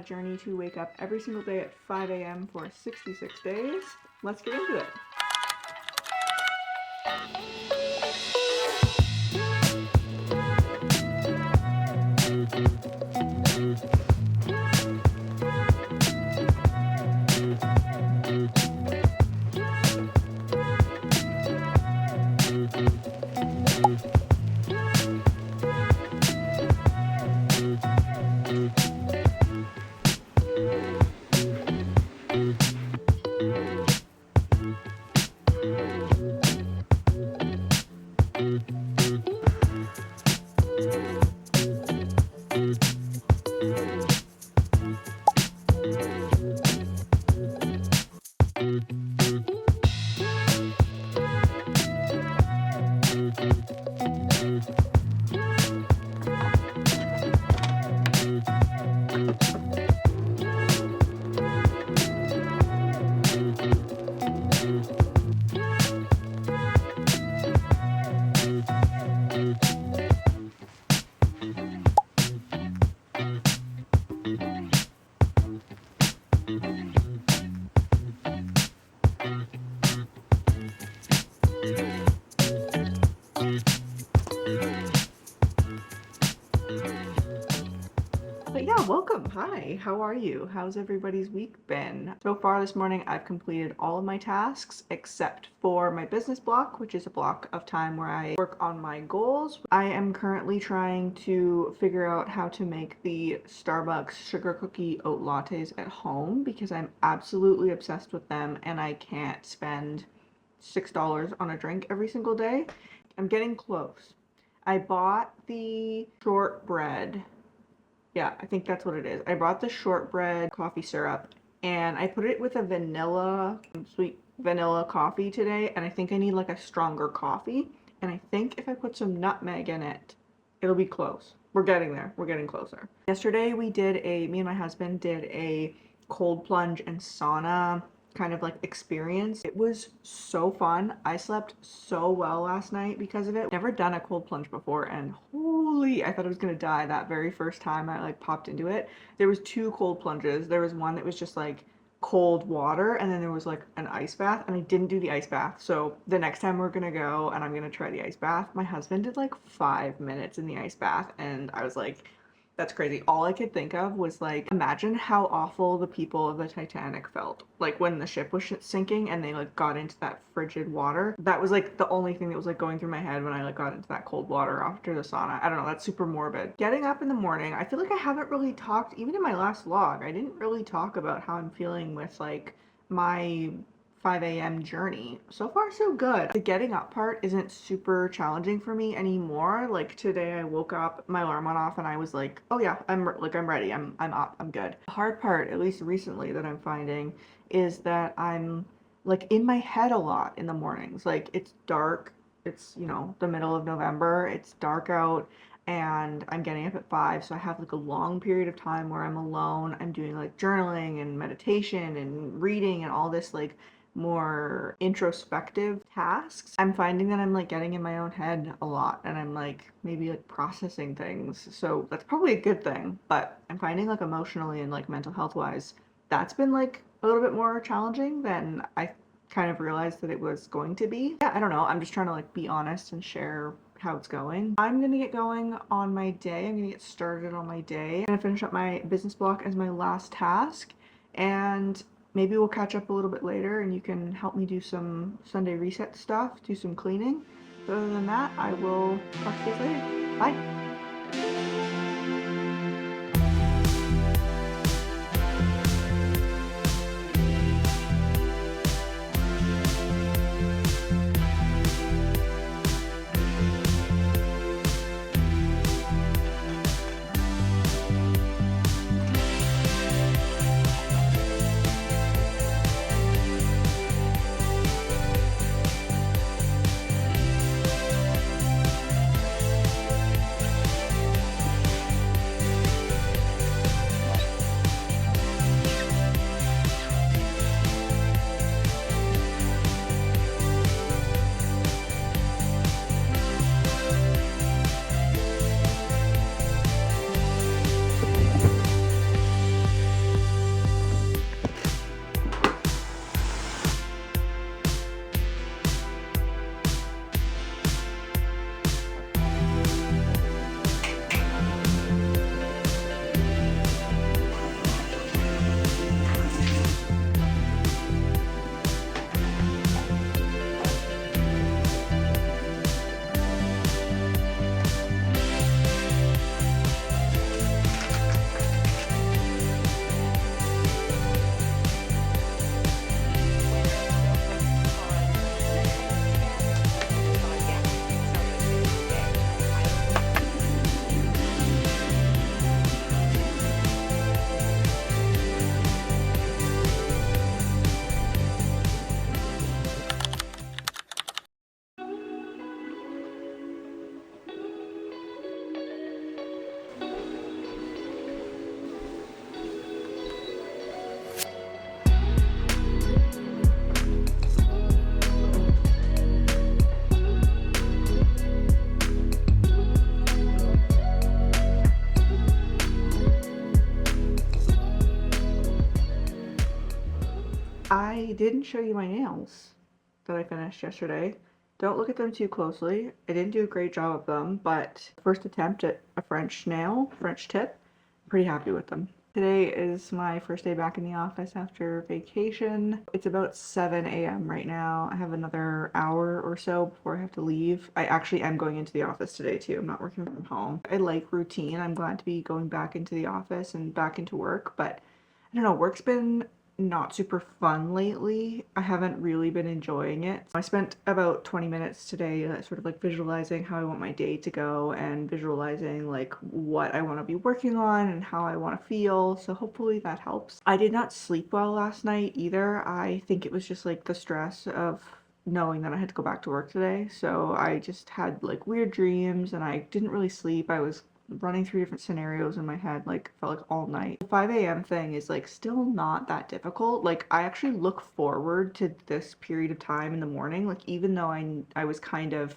a journey to wake up every single day at 5 a.m. for 66 days. Let's get into it. But yeah, welcome. Hi, how are you? How's everybody's week been? So far this morning, I've completed all of my tasks except for my business block, which is a block of time where I work on my goals. I am currently trying to figure out how to make the Starbucks sugar cookie oat lattes at home because I'm absolutely obsessed with them and I can't spend $6 on a drink every single day. I'm getting close. I bought the shortbread. Yeah, I think that's what it is. I brought the shortbread coffee syrup and I put it with a sweet vanilla coffee today, and I think I need like a stronger coffee. And I think if I put some nutmeg in it, it'll be close. We're getting there. We're getting closer. Yesterday me and my husband did a cold plunge and sauna kind of like experience. It was so fun. I slept so well last night because of it. Never done a cold plunge before, and holy, I thought I was gonna die that very first time I like popped into it. There was two cold plunges. There was one that was just like cold water, and then there was like an ice bath, and I didn't do the ice bath. So the next time we're gonna go and I'm gonna try the ice bath. My husband did like 5 minutes in the ice bath and I was like, that's crazy. All I could think of was like, imagine how awful the people of the Titanic felt. Like when the ship was sinking and they like got into that frigid water. That was like the only thing that was like going through my head when I like got into that cold water after the sauna. I don't know, that's super morbid. Getting up in the morning, I feel like I haven't really talked, even in my last vlog, I didn't really talk about how I'm feeling with like my 5 a.m. journey. So far so good. The getting up part isn't super challenging for me anymore. Like today I woke up, my alarm went off and I was like, oh yeah, I'm ready. I'm up. I'm good. The hard part, at least recently, that I'm finding is that I'm like in my head a lot in the mornings. Like it's dark. It's, you know, the middle of November. It's dark out and I'm getting up at 5, so I have like a long period of time where I'm alone. I'm doing like journaling and meditation and reading and all this like more introspective tasks. I'm finding that I'm like getting in my own head a lot and I'm like maybe like processing things. So that's probably a good thing, but I'm finding like emotionally and like mental health wise, that's been like a little bit more challenging than I kind of realized that it was going to be. Yeah, I don't know. I'm just trying to like be honest and share how it's going. I'm gonna get going on my day. I'm gonna get started on my day. I'm gonna finish up my business block as my last task, and maybe we'll catch up a little bit later and you can help me do some Sunday reset stuff, do some cleaning. But other than that, I will talk to you guys later. Bye. didn't show you my nails that I finished yesterday. Don't look at them too closely. I didn't do a great job of them, but first attempt at a French nail, French tip, I'm pretty happy with them. Today is my first day back in the office after vacation. It's about 7 a.m. right now. I have another hour or so before I have to leave. I actually am going into the office today too. I'm not working from home. I like routine. I'm glad to be going back into the office and back into work, but I don't know, work's been not super fun lately. I haven't really been enjoying it. I spent about 20 minutes today sort of like visualizing how I want my day to go and visualizing like what I want to be working on and how I want to feel. So hopefully that helps. I did not sleep well last night either. I think it was just like the stress of knowing that I had to go back to work today. So I just had like weird dreams and I didn't really sleep. I was running through different scenarios in my head like felt like all night. The 5 a.m. thing is like still not that difficult. Like I actually look forward to this period of time in the morning. Like even though I was kind of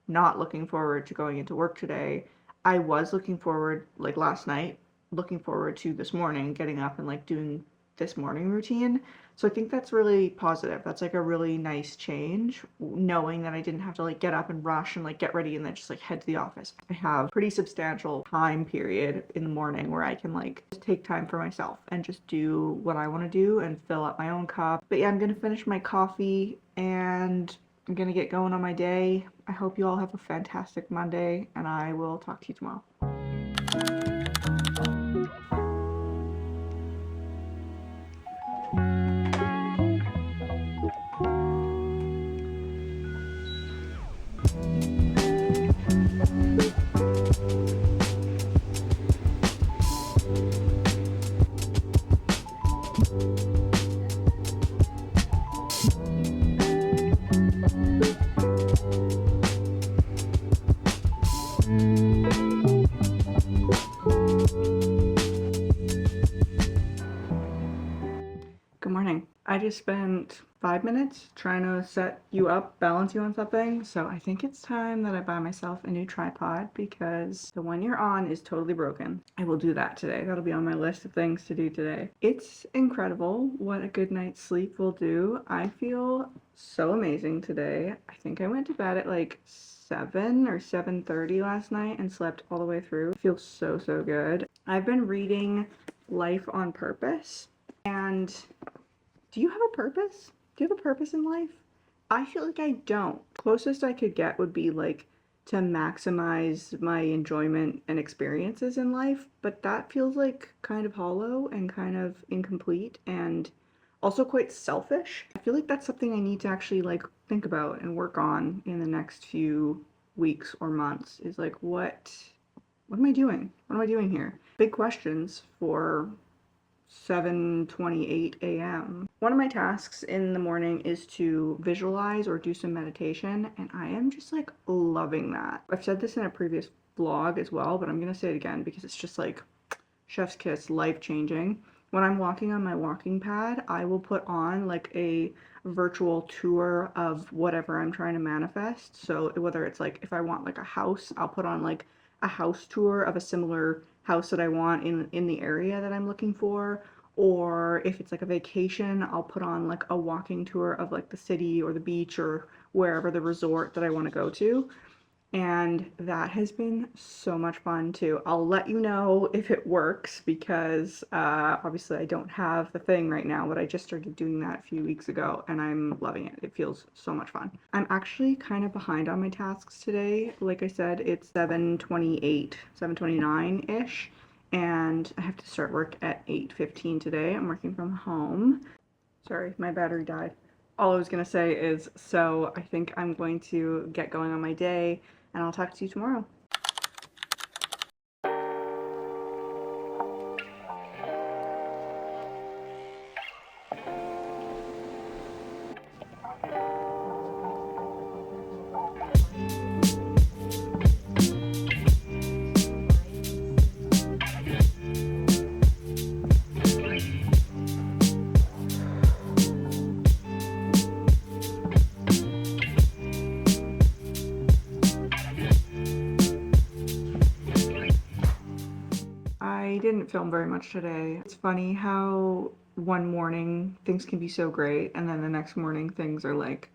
not looking forward to going into work today, I was looking forward like last night, looking forward to this morning, getting up and like doing this morning routine. So I think that's really positive. That's like a really nice change, knowing that I didn't have to like get up and rush and like get ready and then just like head to the office. I have a pretty substantial time period in the morning where I can like just take time for myself and just do what I want to do and fill up my own cup. But yeah, I'm gonna finish my coffee and I'm gonna get going on my day. I hope you all have a fantastic Monday and I will talk to you tomorrow. Good morning. I just spent 5 minutes trying to set you up, balance you on something, so I think it's time that I buy myself a new tripod because the one you're on is totally broken. I will do that today. That'll be on my list of things to do today. It's incredible what a good night's sleep will do. I feel so amazing today. I think I went to bed at like 7 or 7:30 last night and slept all the way through. It feels so good. I've been reading Life on Purpose. And do you have a purpose? Do you have a purpose in life? I feel like I don't. Closest I could get would be like to maximize my enjoyment and experiences in life, but that feels like kind of hollow and kind of incomplete and also quite selfish. I feel like that's something I need to actually like think about and work on in the next few weeks or months is like what am I doing? What am I doing here? Big questions for 7:28 a.m. One of my tasks in the morning is to visualize or do some meditation, and I am just like loving that. I've said this in a previous vlog as well, but I'm gonna say it again because it's just like chef's kiss, life-changing. When I'm walking on my walking pad, I will put on like a virtual tour of whatever I'm trying to manifest. So whether it's like if I want like a house, I'll put on like a house tour of a similar house that I want in the area that I'm looking for, or if it's like a vacation, I'll put on like a walking tour of like the city or the beach or wherever the resort that I want to go to. And that has been so much fun too. I'll let you know if it works because obviously I don't have the thing right now, but I just started doing that a few weeks ago and I'm loving it. It feels so much fun. I'm actually kind of behind on my tasks today. Like I said, it's 7:28, 7:29-ish, and I have to start work at 8:15 today. I'm working from home. Sorry, my battery died. All I was gonna say is, so I think I'm going to get going on my day and I'll talk to you tomorrow. didn't film very much today. It's funny how one morning things can be so great, and then the next morning things are like,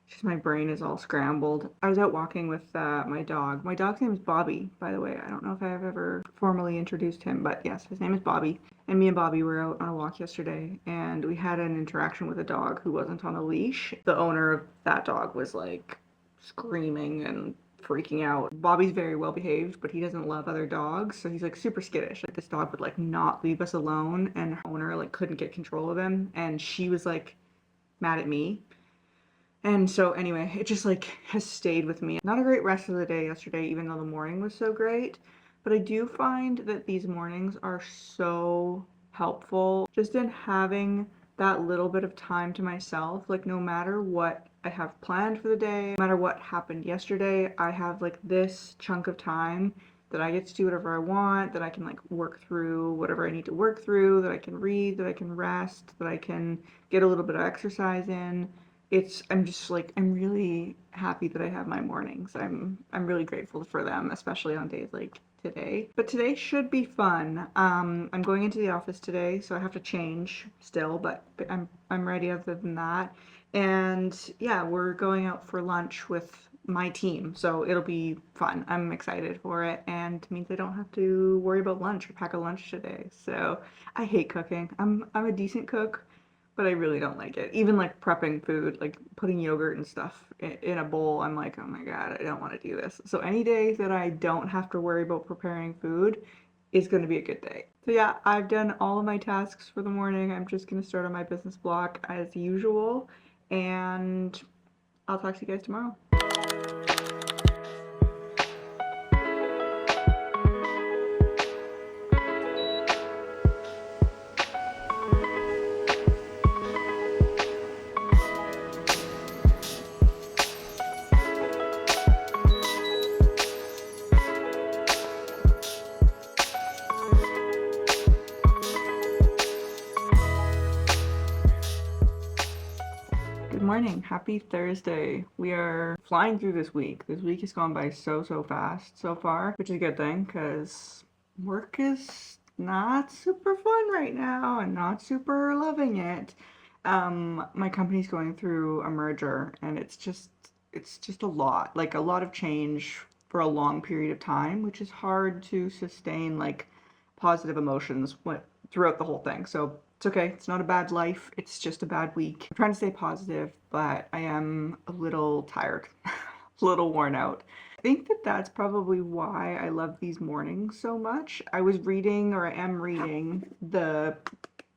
just my brain is all scrambled. I was out walking with my dog. My dog's name is Bobby, by the way. I don't know if I've ever formally introduced him, but yes, his name is Bobby. And me and Bobby were out on a walk yesterday, and we had an interaction with a dog who wasn't on a leash. The owner of that dog was like screaming and freaking out. Bobby's very well behaved, but he doesn't love other dogs, so he's like super skittish. Like this dog would like not leave us alone, and her owner like couldn't get control of him, and she was like mad at me. And so anyway, it just like has stayed with me. Not a great rest of the day yesterday, even though the morning was so great. But I do find that these mornings are so helpful just in having that little bit of time to myself. Like no matter what I have planned for the day, no matter what happened yesterday, I have like this chunk of time that I get to do whatever I want, that I can like work through whatever I need to work through, that I can read, that I can rest, that I can get a little bit of exercise in. I'm just like, I'm really happy that I have my mornings. I'm really grateful for them, especially on days like today. But today should be fun. I'm going into the office today, so I have to change still, but I'm ready other than that. And yeah, we're going out for lunch with my team, so it'll be fun. I'm excited for it, and it means I don't have to worry about lunch or pack a lunch today. So I hate cooking. I'm a decent cook, but I really don't like it. Even like prepping food, like putting yogurt and stuff in a bowl, I'm like, oh my God, I don't want to do this. So any day that I don't have to worry about preparing food is going to be a good day. So yeah, I've done all of my tasks for the morning. I'm just going to start on my business block as usual, and I'll talk to you guys tomorrow. Good morning. Happy Thursday. We are flying through this week. This week has gone by so fast so far, which is a good thing because work is not super fun right now and not super loving it. My company's going through a merger, and it's just a lot, like a lot of change for a long period of time, which is hard to sustain like positive emotions throughout the whole thing. So it's okay. It's not a bad life. It's just a bad week. I'm trying to stay positive, but I am a little tired, a little worn out. I think that that's probably why I love these mornings so much. I was reading, or I am reading, the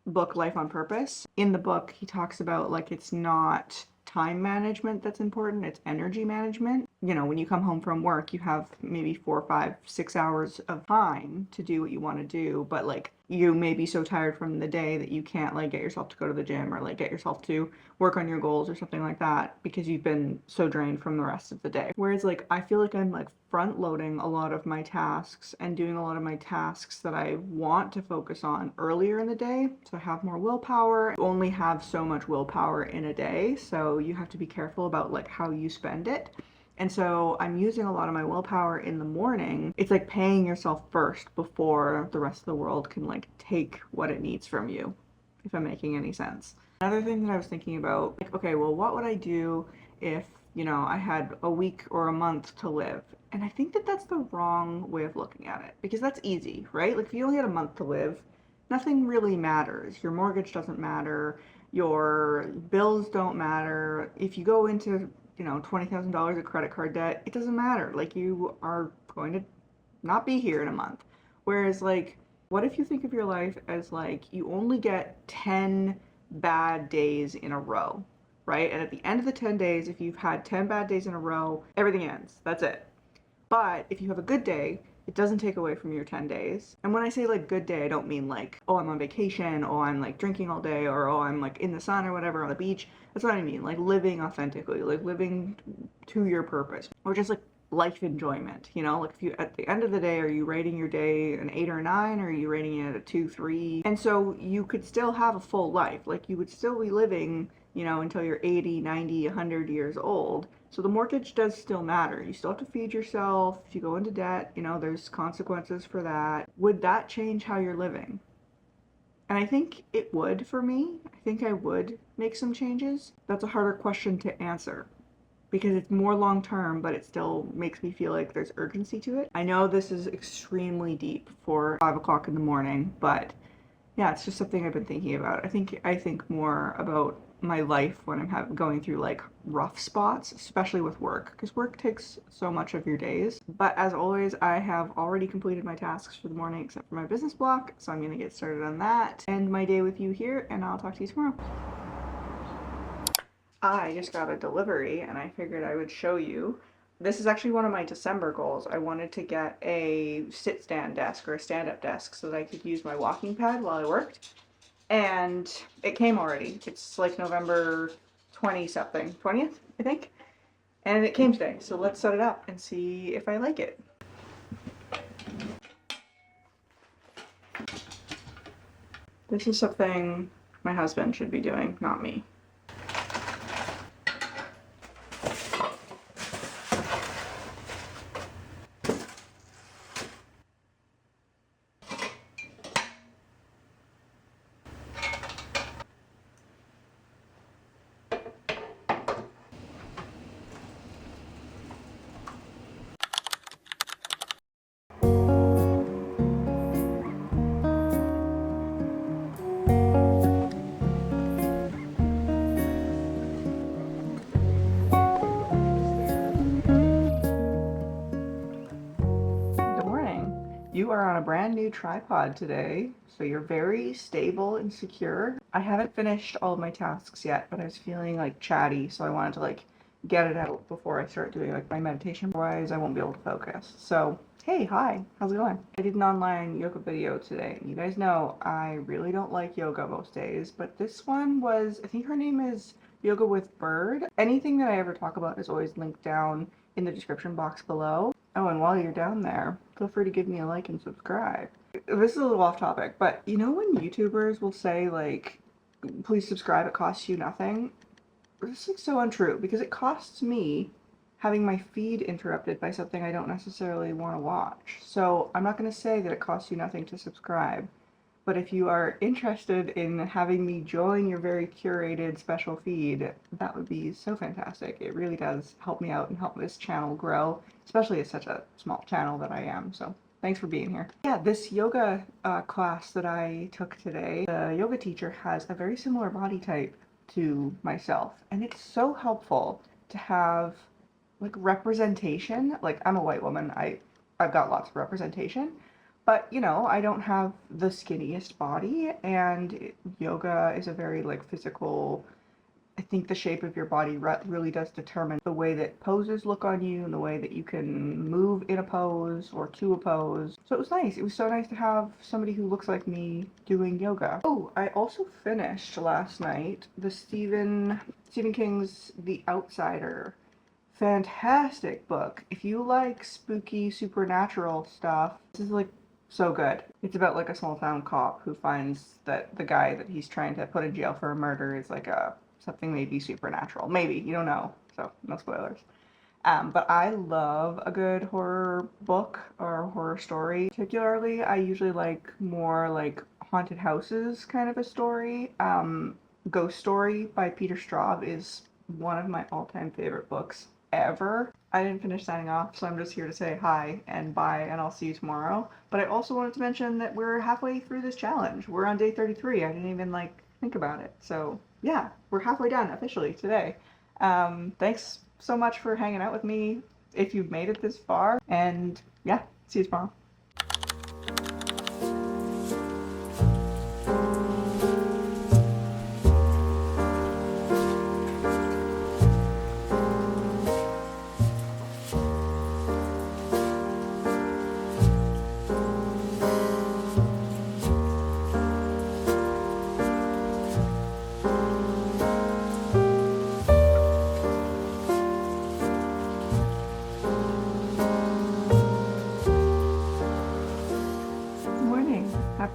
book Life on Purpose. In the book, he talks about like it's not time management that's important, it's energy management. You know, when you come home from work, you have maybe 4, 5, 6 hours of time to do what you want to do, but like you may be so tired from the day that you can't like get yourself to go to the gym or like get yourself to work on your goals or something like that because you've been so drained from the rest of the day. Whereas like I feel like I'm like front loading a lot of my tasks and doing a lot of my tasks that I want to focus on earlier in the day, so I have more willpower. You only have so much willpower in a day, so you have to be careful about like how you spend it. And so I'm using a lot of my willpower in the morning. It's like paying yourself first before the rest of the world can like take what it needs from you, if I'm making any sense. Another thing that I was thinking about, like, okay, well, what would I do if, you know, I had a week or a month to live? And I think that that's the wrong way of looking at it, because that's easy, right? Like if you only had a month to live, nothing really matters. Your mortgage doesn't matter. Your bills don't matter. If you go into $20,000 of credit card debt, it doesn't matter. Like you are going to not be here in a month. Whereas like, what if you think of your life as like you only get 10 bad days in a row, right? And at the end of the 10 days, if you've had 10 bad days in a row, everything ends. That's it. But if you have a good day, it doesn't take away from your 10 days. And when I say like good day, I don't mean like, oh, I'm on vacation, oh, I'm like drinking all day, or oh, I'm like in the sun or whatever on the beach. That's what I mean, like living authentically, like living to your purpose, or just like life enjoyment, you know? Like if you, at the end of the day, are you rating your day an 8 or 9, or are you rating it a 2, 3? And so you could still have a full life, like you would still be living until you're 80, 90, 100 years old. So the mortgage does still matter. You still have to feed yourself. If you go into debt, there's consequences for that. Would that change how you're living? And I think it would for me. I think I would make some changes. That's a harder question to answer because it's more long term, but it still makes me feel like there's urgency to it. I know this is extremely deep for 5 o'clock in the morning, but yeah, it's just something I've been thinking about. I think more about my life when I'm going through like rough spots, especially with work, because work takes so much of your days. But as always, I have already completed my tasks for the morning except for my business block, so I'm gonna get started on that. End my day with you here, and I'll talk to you tomorrow. I just got a delivery and I figured I would show you. This is actually one of my December goals. I wanted to get a sit-stand desk or a stand-up desk so that I could use my walking pad while I worked. And it came already. It's like November 20 something, 20th, I think. And it came today. So let's set it up and see if I like it. This is something my husband should be doing, not me. You are on a brand new tripod today, so you're very stable and secure. I haven't finished all of my tasks yet, but I was feeling like chatty, so I wanted to like get it out before I start doing like my meditation. Otherwise, I won't be able to focus. So, hey, hi, how's it going? I did an online yoga video today. You guys know I really don't like yoga most days, but this one was, I think her name is Yoga with Bird. Anything that I ever talk about is always linked down in the description box below. Oh, and while you're down there, feel free to give me a like and subscribe. This is a little off topic, but when YouTubers will say like, please subscribe, it costs you nothing? This is so untrue because it costs me having my feed interrupted by something I don't necessarily want to watch. So I'm not going to say that it costs you nothing to subscribe. But if you are interested in having me join your very curated special feed, that would be so fantastic. It really does help me out and help this channel grow, especially as such a small channel that I am. So thanks for being here. Yeah, this yoga class that I took today, the yoga teacher has a very similar body type to myself. And it's so helpful to have like representation. Like I'm a white woman, I've got lots of representation. But, I don't have the skinniest body, and yoga is a very, like, physical, I think the shape of your body really does determine the way that poses look on you and the way that you can move in a pose or to a pose. So it was nice. It was so nice to have somebody who looks like me doing yoga. Oh, I also finished last night the Stephen King's The Outsider. Fantastic book. If you like spooky supernatural stuff, this is like so good. It's about like a small town cop who finds that the guy that he's trying to put in jail for a murder is like something maybe supernatural. Maybe, you don't know, so no spoilers. But I love a good horror book or horror story. Particularly, I usually like more like haunted houses kind of a story. Ghost Story by Peter Straub is one of my all-time favorite books ever. I didn't finish signing off, so I'm just here to say hi and bye, and I'll see you tomorrow. But I also wanted to mention that we're halfway through this challenge. We're on day 33. I didn't even think about it. So yeah, we're halfway done officially today. Thanks so much for hanging out with me if you've made it this far, and yeah, see you tomorrow.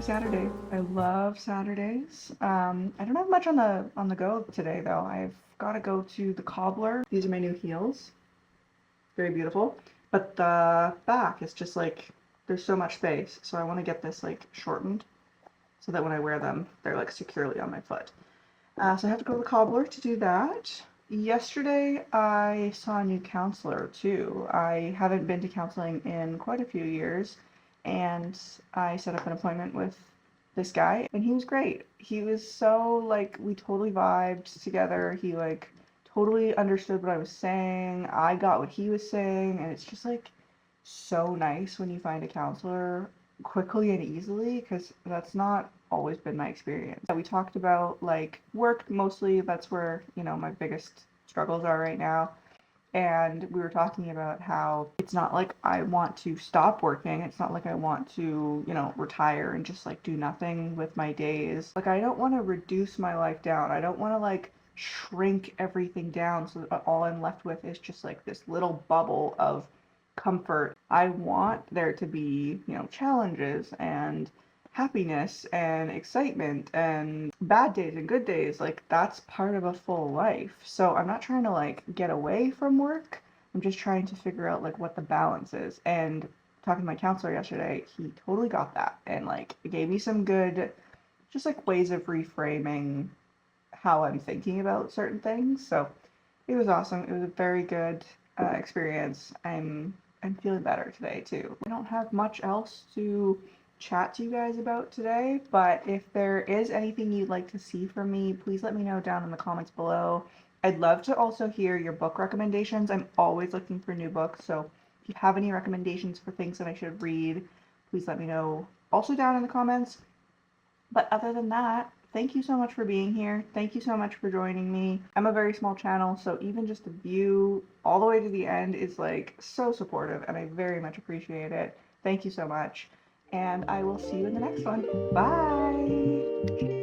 Saturday. I love Saturdays. I don't have much on the go today though. I've got to go to the cobbler. These are my new heels. Very beautiful. But the back is just like there's so much space, so I want to get this like shortened so that when I wear them, they're like securely on my foot. So I have to go to the cobbler to do that. Yesterday, I saw a new counselor too. I haven't been to counseling in quite a few years, and I set up an appointment with this guy, and he was great. He was so like, we totally vibed together. He like totally understood what I was saying. I got what he was saying, and it's just like so nice when you find a counselor quickly and easily because that's not always been my experience. We talked about like work mostly, that's where, you know, my biggest struggles are right now. And we were talking about how it's not like I want to stop working. It's not like I want to, you know, retire and just like do nothing with my days. Like I don't want to reduce my life down. I don't want to like shrink everything down so that all I'm left with is just like this little bubble of comfort. I want there to be, you know, challenges and happiness and excitement and bad days and good days. Like that's part of a full life. So I'm not trying to like get away from work. I'm just trying to figure out like what the balance is. And talking to my counselor yesterday, he totally got that and like it gave me some good just like ways of reframing how I'm thinking about certain things. So it was awesome. It was a very good experience. I'm feeling better today too. I don't have much else to chat to you guys about today, but if there is anything you'd like to see from me, please let me know down in the comments below. I'd love to also hear your book recommendations. I'm always looking for new books, so if you have any recommendations for things that I should read, please let me know also down in the comments. But other than that, thank you so much for being here. Thank you so much for joining me. I'm a very small channel, so even just a view all the way to the end is like so supportive, and I very much appreciate it. Thank you so much, and I will see you in the next one. Bye!